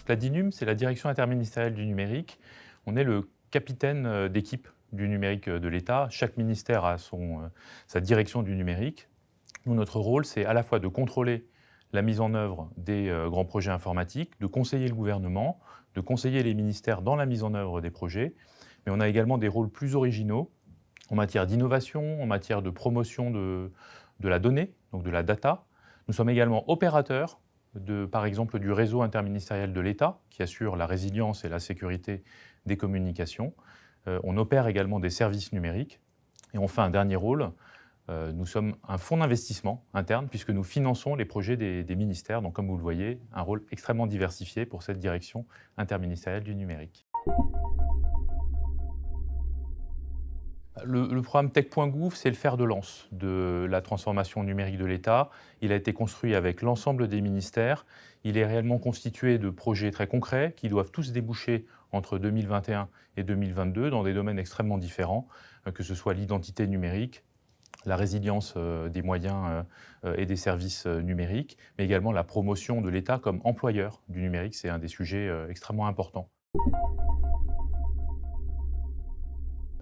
La DINUM, c'est la Direction interministérielle du numérique. On est le capitaine d'équipe du numérique de l'État. Chaque ministère a sa direction du numérique. Nous, notre rôle, c'est à la fois de contrôler la mise en œuvre des grands projets informatiques, de conseiller le gouvernement, de conseiller les ministères dans la mise en œuvre des projets, mais on a également des rôles plus originaux en matière d'innovation, en matière de promotion de la donnée, donc de la data. Nous sommes également opérateurs par exemple, du réseau interministériel de l'État, qui assure la résilience et la sécurité des communications. On opère également des services numériques. Et enfin, un dernier rôle, nous sommes un fonds d'investissement interne, puisque nous finançons les projets des ministères. Donc, comme vous le voyez, un rôle extrêmement diversifié pour cette direction interministérielle du numérique. Le programme Tech.gouv, c'est le fer de lance de la transformation numérique de l'État. Il a été construit avec l'ensemble des ministères. Il est réellement constitué de projets très concrets qui doivent tous déboucher entre 2021 et 2022 dans des domaines extrêmement différents, que ce soit l'identité numérique, la résilience des moyens et des services numériques, mais également la promotion de l'État comme employeur du numérique. C'est un des sujets extrêmement importants.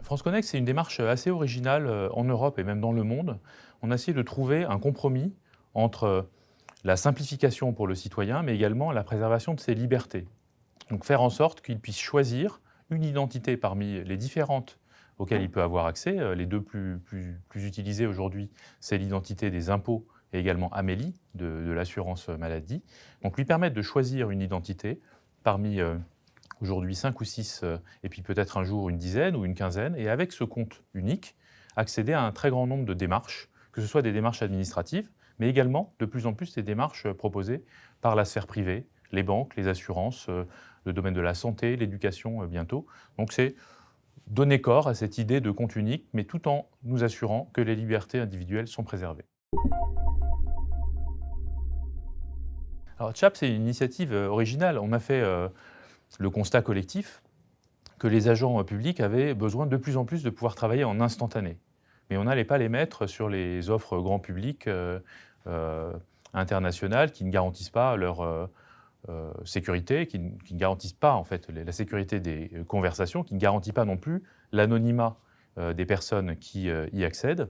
France Connect, c'est une démarche assez originale en Europe et même dans le monde. On a essayé de trouver un compromis entre la simplification pour le citoyen, mais également la préservation de ses libertés. Donc faire en sorte qu'il puisse choisir une identité parmi les différentes auxquelles il peut avoir accès. Les deux plus utilisées aujourd'hui, c'est l'identité des impôts et également Amélie de l'assurance maladie. Donc lui permettre de choisir une identité parmi aujourd'hui 5 ou 6, et puis peut-être un jour une dizaine ou une quinzaine, et avec ce compte unique, accéder à un très grand nombre de démarches, que ce soit des démarches administratives, mais également de plus en plus des démarches proposées par la sphère privée, les banques, les assurances, le domaine de la santé, l'éducation bientôt. Donc c'est donner corps à cette idée de compte unique, mais tout en nous assurant que les libertés individuelles sont préservées. Alors CHAP, c'est une initiative originale. On a fait le constat collectif que les agents publics avaient besoin de plus en plus de pouvoir travailler en instantané. Mais on n'allait pas les mettre sur les offres grand public internationales qui ne garantissent pas leur sécurité, qui ne garantissent pas en fait la sécurité des conversations, qui ne garantit pas non plus l'anonymat des personnes qui y accèdent.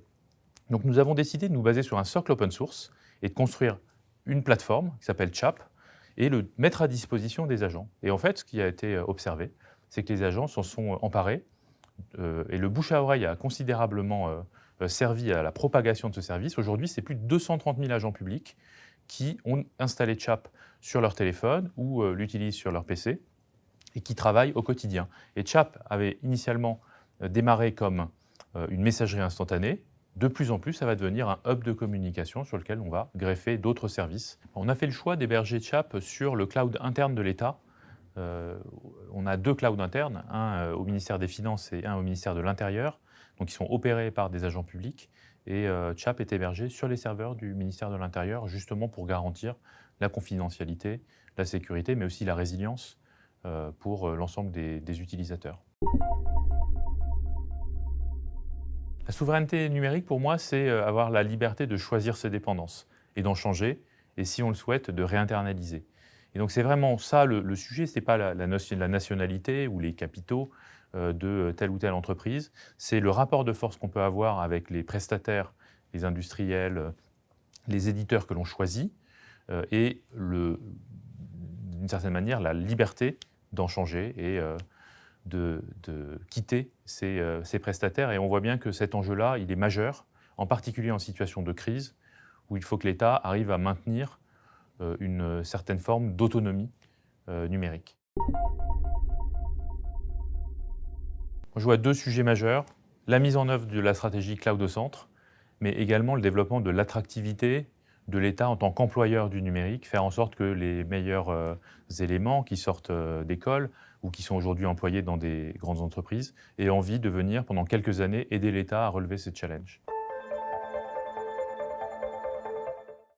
Donc nous avons décidé de nous baser sur un socle open source et de construire une plateforme qui s'appelle CHAP et le mettre à disposition des agents. Et en fait, ce qui a été observé, c'est que les agents s'en sont emparés et le bouche à oreille a considérablement servi à la propagation de ce service. Aujourd'hui, c'est plus de 230 000 agents publics qui ont installé CHAP sur leur téléphone ou l'utilisent sur leur PC et qui travaillent au quotidien. Et CHAP avait initialement démarré comme une messagerie instantanée. De plus en plus, ça va devenir un hub de communication sur lequel on va greffer d'autres services. On a fait le choix d'héberger CHAP sur le cloud interne de l'État. On a 2 clouds internes, un au ministère des Finances et un au ministère de l'Intérieur, donc ils sont opérés par des agents publics. Et CHAP est hébergé sur les serveurs du ministère de l'Intérieur, justement pour garantir la confidentialité, la sécurité, mais aussi la résilience pour l'ensemble des utilisateurs. La souveraineté numérique, pour moi, c'est avoir la liberté de choisir ses dépendances et d'en changer, et si on le souhaite, de réinternaliser. Et donc c'est vraiment ça le sujet, ce n'est pas la nationalité ou les capitaux de telle ou telle entreprise, c'est le rapport de force qu'on peut avoir avec les prestataires, les industriels, les éditeurs que l'on choisit, et d'une certaine manière la liberté d'en changer et de quitter ces prestataires. Et on voit bien que cet enjeu-là, il est majeur, en particulier en situation de crise, où il faut que l'État arrive à maintenir une certaine forme d'autonomie numérique. Je vois 2 sujets majeurs, la mise en œuvre de la stratégie Cloud au centre, mais également le développement de l'attractivité de l'État en tant qu'employeur du numérique, faire en sorte que les meilleurs éléments qui sortent d'école ou qui sont aujourd'hui employés dans des grandes entreprises aient envie de venir pendant quelques années aider l'État à relever ces challenges.